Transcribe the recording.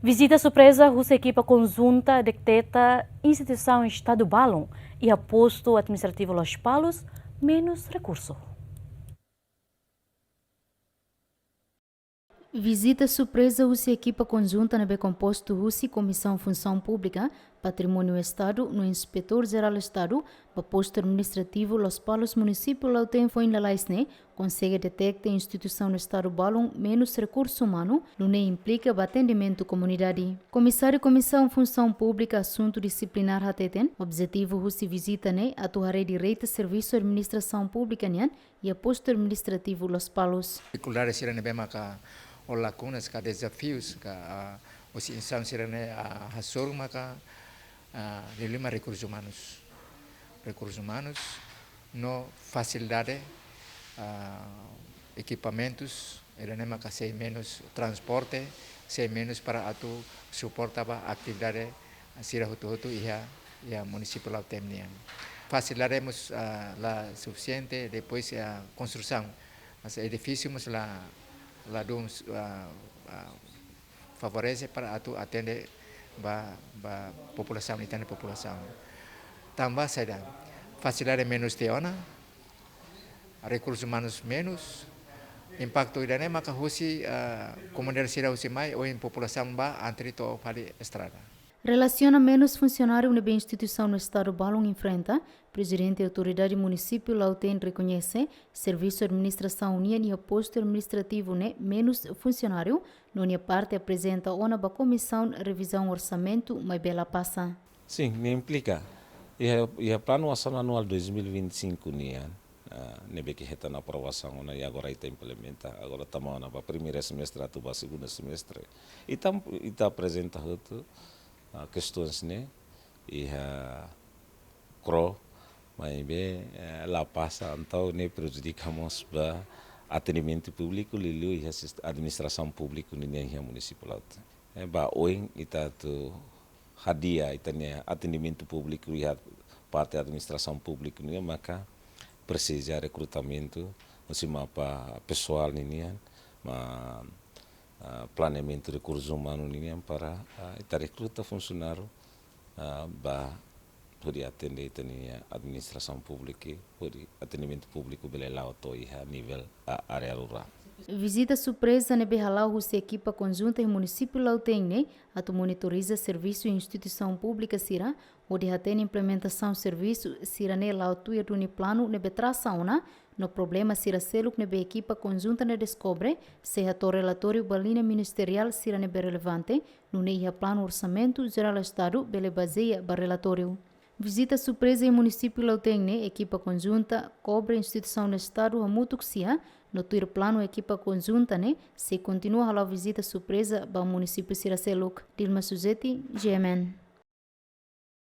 Visita surpresa russa equipa conjunta detecta instituição Estado Balon e aposto administrativo Los Palos menos recurso. Visita surpresa Rússia equipa conjunta na composto Rússia Comissão Função Pública, Patrimônio Estado, no Inspetor-Geral do Estado, para posto administrativo Los Palos município Lauten foi na Laisne, consegue detectar instituição do Estado Balon menos recurso humano, não implica atendimento comunidade. Comissário Comissão Função Pública Assunto Disciplinar Hateten, objetivo Rússia visita né atuar direito serviço administração pública e a posto administrativo Los Palos. O lacunas, ka desafios, ka os insan sirene a hasor maka lima recursos humanos, no facilidade, equipamentos, irene maka sei menos transporte, sei menos para atu suportava atividade sira hutu ia município lá temnian. Facilitaremos la suficiente depois a construção, mas edifícios lá favorece para atender a população e a população. Também será facilitar menos teona, recursos humanos menos, impacto idane maka husi comunidade será husi mai ou em população ba antrito para estrada. Relaciona menos funcionário na instituição no Estado Balon enfrenta, presidente da autoridade município Lauten reconhece, serviço administração unia e posto administrativo né menos funcionário, numa parte apresenta ona ba comissão revisão orçamento, mas bela passa. Sim, me implica. E a plano ação anual 2025 nebe que está na aprovação e agora está implementa. Agora estamos na primeira semestre até o segundo semestre. E está apresentando questões né e cro mas bem lá passa então ne prejudicamos para atendimento público lilu e administração pública nem municipal ba oin ita tu hadia itania atendimento público e parte administração pública nem maka precisa recrutamento acima para pessoal nem planeamento de recursos humanos para recrutar funcionário para poder atender a administração pública, poder atendimento público bele lá a nível área rural. Visita surpresa na Behalau Rússia equipa conjunta em município Lauten, a monitoriza serviço e instituição pública sira, onde tem implementação serviço sira ne lautu e runi plano ne betração no problema sira selo que nebe equipa conjunta ne descobre se a relatório balina ministerial sira nebe relevante no neia plano orçamento geral estado bele baseia ba relatório. Visita surpresa em município Lauten, equipa conjunta cobre instituição do estado a mutuxia no tuir plano equipa conjunta se continua a visita surpresa ba município Siraseluk. Dilma Suzeti, GMN.